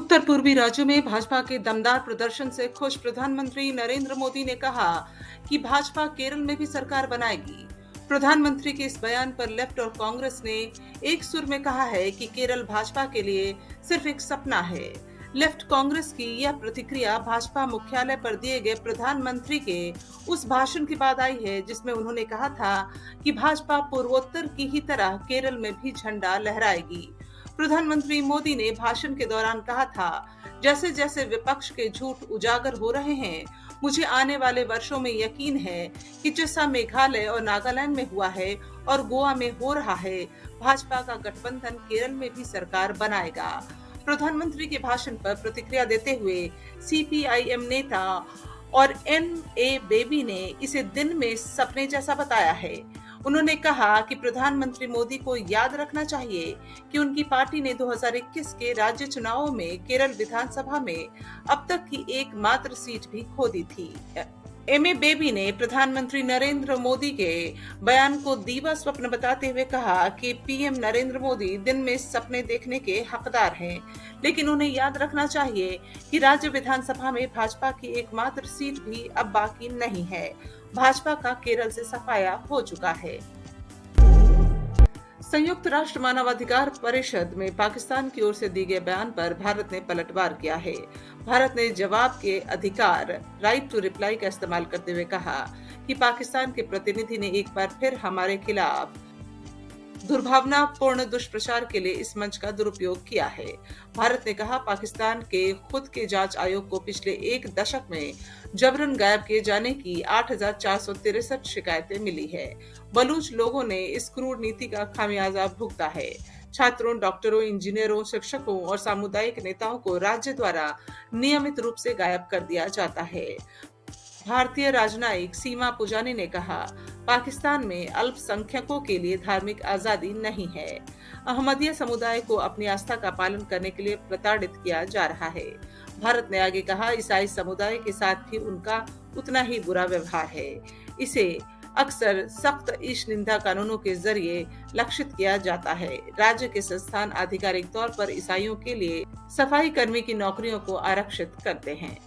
उत्तर पूर्वी राज्यों में भाजपा के दमदार प्रदर्शन से खुश प्रधानमंत्री नरेंद्र मोदी ने कहा कि भाजपा केरल में भी सरकार बनाएगी। प्रधानमंत्री के इस बयान पर लेफ्ट और कांग्रेस ने एक सुर में कहा है कि केरल भाजपा के लिए सिर्फ एक सपना है। लेफ्ट कांग्रेस की यह प्रतिक्रिया भाजपा मुख्यालय पर दिए गए प्रधानमंत्री के उस भाषण के बाद आई है, जिसमें उन्होंने कहा था कि भाजपा पूर्वोत्तर की ही तरह केरल में भी झंडा लहराएगी। प्रधानमंत्री मोदी ने भाषण के दौरान कहा था, जैसे जैसे विपक्ष के झूठ उजागर हो रहे हैं, मुझे आने वाले वर्षों में यकीन है कि जैसा मेघालय और नागालैंड में हुआ है और गोवा में हो रहा है, भाजपा का गठबंधन केरल में भी सरकार बनाएगा। प्रधानमंत्री के भाषण पर प्रतिक्रिया देते हुए सीपीआईएम नेता और एनए बेबी ने इसे दिन में सपने जैसा बताया है। उन्होंने कहा कि प्रधानमंत्री मोदी को याद रखना चाहिए कि उनकी पार्टी ने 2021 के राज्य चुनावों में केरल विधानसभा में अब तक की एकमात्र सीट भी खो दी थी। एमए बेबी ने प्रधानमंत्री नरेंद्र मोदी के बयान को दीवा स्वप्न बताते हुए कहा कि पीएम नरेंद्र मोदी दिन में सपने देखने के हकदार हैं, लेकिन उन्हें याद रखना चाहिए कि राज्य विधानसभा में भाजपा की एकमात्र सीट भी अब बाकी नहीं है। भाजपा का केरल से सफाया हो चुका है। संयुक्त राष्ट्र मानवाधिकार परिषद में पाकिस्तान की ओर से दिए गए बयान पर भारत ने पलटवार किया है। भारत ने जवाब के अधिकार राइट टू रिप्लाई का इस्तेमाल करते हुए कहा कि पाकिस्तान के प्रतिनिधि ने एक बार फिर हमारे खिलाफ दुर्भावनापूर्ण दुष्प्रचार के लिए इस मंच का दुरुपयोग किया है। भारत ने कहा, पाकिस्तान के खुद के जांच आयोग को पिछले एक दशक में जबरन गायब किए जाने की 8,463 शिकायतें मिली है। बलूच लोगों ने इस क्रूर नीति का खामियाजा भुगता है। छात्रों, डॉक्टरों, इंजीनियरों, शिक्षकों और सामुदायिक नेताओं को राज्य द्वारा नियमित रूप से गायब कर दिया जाता है। भारतीय राजनयिक सीमा पुजानी ने कहा, पाकिस्तान में अल्पसंख्यकों के लिए धार्मिक आजादी नहीं है। अहमदिया समुदाय को अपनी आस्था का पालन करने के लिए प्रताड़ित किया जा रहा है। भारत ने आगे कहा, ईसाई समुदाय के साथ भी उनका उतना ही बुरा व्यवहार है। इसे अक्सर सख्त ईश निंदा कानूनों के जरिए लक्षित किया जाता है। राज्य के संस्थान आधिकारिक तौर पर ईसाइयों के लिए सफाई कर्मी की नौकरियों को आरक्षित करते हैं।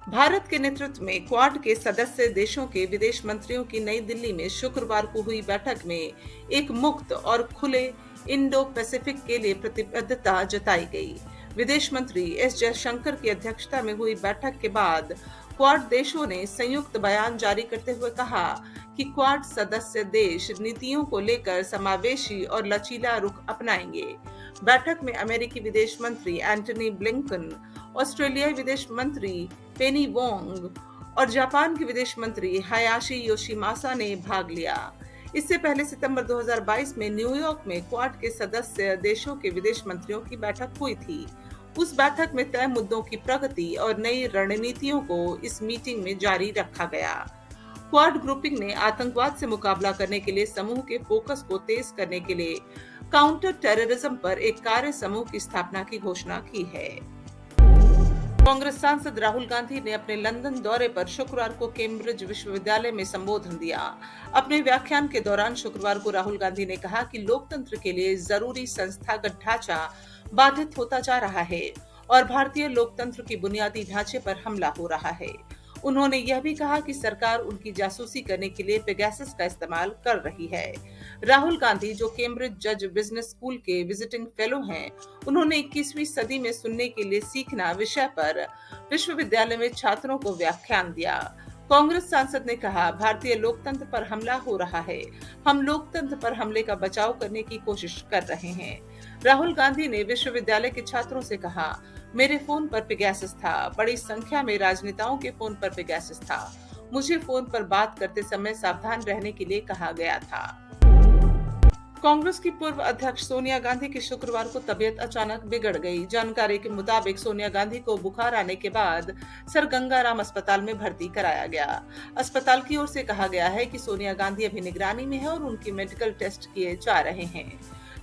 भारत के नेतृत्व में क्वाड के सदस्य देशों के विदेश मंत्रियों की नई दिल्ली में शुक्रवार को हुई बैठक में एक मुक्त और खुले इंडो पैसिफिक के लिए प्रतिबद्धता जताई गई। विदेश मंत्री एस जयशंकर की अध्यक्षता में हुई बैठक के बाद क्वाड देशों ने संयुक्त बयान जारी करते हुए कहा कि क्वाड सदस्य देश नीतियों को लेकर समावेशी और लचीला रुख अपनाएंगे। बैठक में अमेरिकी विदेश मंत्री एंटनी ब्लिंकन, ऑस्ट्रेलियाई विदेश मंत्री पेनी वोंग और जापान के विदेश मंत्री हायाशी योशिमासा ने भाग लिया। इससे पहले सितंबर 2022 में न्यूयॉर्क में क्वाड के सदस्य देशों के विदेश मंत्रियों की बैठक हुई थी। उस बैठक में तय मुद्दों की प्रगति और नई रणनीतियों को इस मीटिंग में जारी रखा गया। क्वाड ग्रुपिंग ने आतंकवाद से मुकाबला करने के लिए समूह के फोकस को तेज करने के लिए काउंटर टेररिज्म पर एक कार्य समूह की स्थापना की घोषणा की है। कांग्रेस सांसद राहुल गांधी ने अपने लंदन दौरे पर शुक्रवार को कैम्ब्रिज विश्वविद्यालय में संबोधन दिया। अपने व्याख्यान के दौरान शुक्रवार को राहुल गांधी ने कहा कि लोकतंत्र के लिए जरूरी संस्थागत ढांचा बाधित होता जा रहा है और भारतीय लोकतंत्र की बुनियादी ढांचे पर हमला हो रहा है। उन्होंने यह भी कहा कि सरकार उनकी जासूसी करने के लिए पेगासस का इस्तेमाल कर रही है। राहुल गांधी, जो कैम्ब्रिज जज बिजनेस स्कूल के विजिटिंग फेलो हैं, उन्होंने 21वीं सदी में सुनने के लिए सीखना विषय पर विश्वविद्यालय में छात्रों को व्याख्यान दिया। कांग्रेस सांसद ने कहा, भारतीय लोकतंत्र पर हमला हो रहा है। हम लोकतंत्र पर हमले का बचाव करने की कोशिश कर रहे हैं। राहुल गांधी ने विश्वविद्यालय के छात्रों से कहा, मेरे फोन पर पेगासस था। बड़ी संख्या में राजनेताओं के फोन पर पेगासस था। मुझे फोन पर बात करते समय सावधान रहने के लिए कहा गया था। कांग्रेस की पूर्व अध्यक्ष सोनिया गांधी की शुक्रवार को तबीयत अचानक बिगड़ गई। जानकारी के मुताबिक सोनिया गांधी को बुखार आने के बाद सर गंगाराम अस्पताल में भर्ती कराया गया। अस्पताल की ओर से कहा गया है कि सोनिया गांधी अभी निगरानी में है और उनकी मेडिकल टेस्ट किए जा रहे हैं।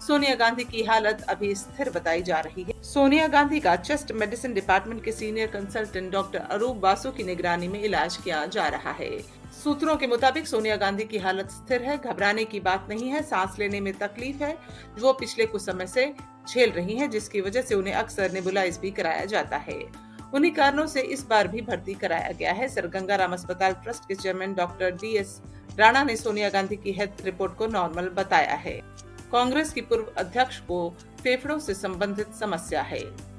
सोनिया गांधी की हालत अभी स्थिर बताई जा रही है। सोनिया गांधी का चेस्ट मेडिसिन डिपार्टमेंट के सीनियर कंसल्टेंट डॉक्टर अरूप बासु की निगरानी में इलाज किया जा रहा है। सूत्रों के मुताबिक सोनिया गांधी की हालत स्थिर है, घबराने की बात नहीं है। सांस लेने में तकलीफ है, वो पिछले कुछ समय से झेल रही हैं, जिसकी वजह से उन्हें अक्सर नेबुलाइज भी कराया जाता है। उन्हीं कारणों से इस बार भी भर्ती कराया गया है। सर गंगाराम अस्पताल ट्रस्ट के चेयरमैन डॉक्टर DS राणा ने सोनिया गांधी की हेल्थ रिपोर्ट को नॉर्मल बताया है। कांग्रेस की पूर्व अध्यक्ष को फेफड़ों से संबंधित समस्या है।